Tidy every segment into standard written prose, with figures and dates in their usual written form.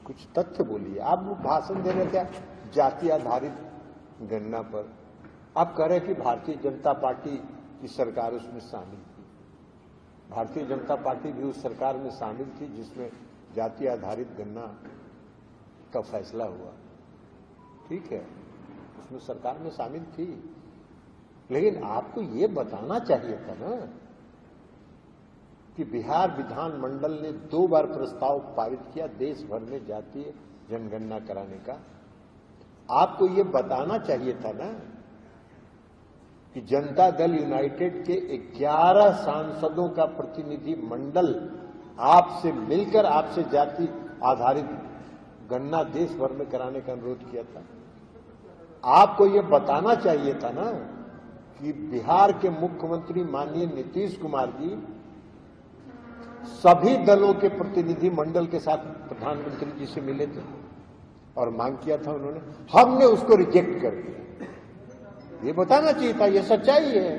कुछ तथ्य बोलिए। आप भाषण दे रहे थे जाति आधारित गणना पर, आप कह रहे कि भारतीय जनता पार्टी की सरकार उसमें शामिल थी। भारतीय जनता पार्टी भी उस सरकार में शामिल थी जिसमें जाति आधारित गणना का फैसला हुआ, ठीक है, उसमें सरकार में शामिल थी। लेकिन आपको ये बताना चाहिए था ना कि बिहार विधानमंडल ने 2 बार प्रस्ताव पारित किया देश भर में जातीय जनगणना कराने का। आपको ये बताना चाहिए था ना कि जनता दल यूनाइटेड के 11 सांसदों का प्रतिनिधि मंडल आपसे मिलकर आपसे जाति आधारित गणना देश भर में कराने का अनुरोध किया था। आपको ये बताना चाहिए था ना कि बिहार के मुख्यमंत्री माननीय नीतीश कुमार जी सभी दलों के प्रतिनिधि मंडल के साथ प्रधानमंत्री जी से मिले थे और मांग किया था उन्होंने, हमने उसको रिजेक्ट कर दिया। ये बताना चाहिए था, ये सच्चाई है।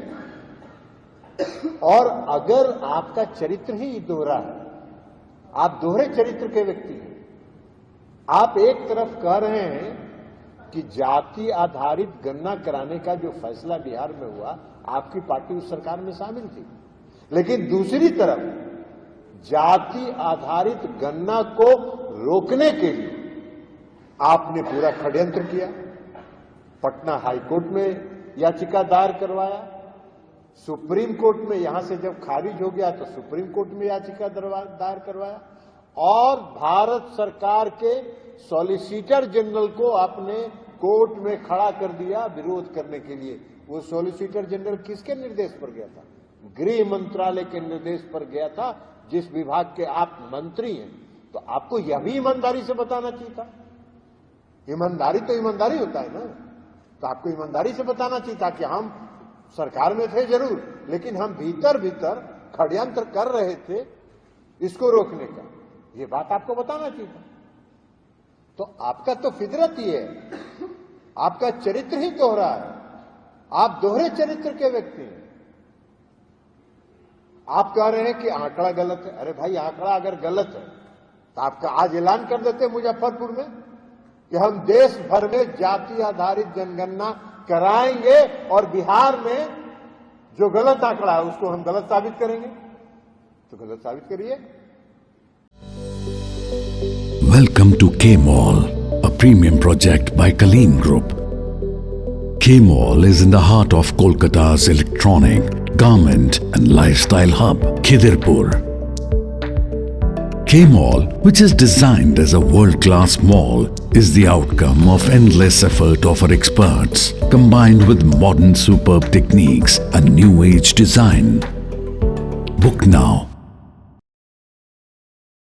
और अगर आपका चरित्र ही दोहरा है, आप दोहरे चरित्र के व्यक्ति हैं, आप एक तरफ कह रहे हैं कि जाति आधारित गणना कराने का जो फैसला बिहार में हुआ, आपकी पार्टी उस सरकार में शामिल थी, लेकिन दूसरी तरफ जाति आधारित गणना को रोकने के लिए आपने पूरा षड्यंत्र किया। पटना हाईकोर्ट में याचिका दायर करवाया, सुप्रीम कोर्ट में, यहां से जब खारिज हो गया तो सुप्रीम कोर्ट में याचिका दायर करवाया, और भारत सरकार के सॉलिसिटर जनरल को आपने कोर्ट में खड़ा कर दिया विरोध करने के लिए। वो सॉलिसिटर जनरल किसके निर्देश पर गया था? गृह मंत्रालय के निर्देश पर गया था, जिस विभाग के आप मंत्री हैं। तो आपको यह भी ईमानदारी से बताना चाहिए था। ईमानदारी तो ईमानदारी होता है ना, तो आपको ईमानदारी से बताना चाहिए था कि हम सरकार में थे जरूर, लेकिन हम भीतर भीतर षड्यंत्र कर रहे थे इसको रोकने का। ये बात आपको बताना चाहिए था। तो आपका तो फितरत ही है, आपका चरित्र ही दोहरा है, आप दोहरे चरित्र के व्यक्ति हैं। आप कह रहे हैं कि आंकड़ा गलत है। अरे भाई, आंकड़ा अगर गलत है तो आपका आज ऐलान कर देते मुजफ्फरपुर में कि हम देश भर में जाति आधारित जनगणना कराएंगे और बिहार में जो गलत आंकड़ा है उसको हम गलत साबित करेंगे। तो गलत साबित करिए। Welcome to K-Mall, a premium project by Kaleen Group. K-Mall is in the heart of Kolkata's electronic, garment and lifestyle hub, Khidirpur. K-Mall, which is designed as a world-class mall, is the outcome of endless effort of our experts, combined with modern superb techniques and new age design. Book now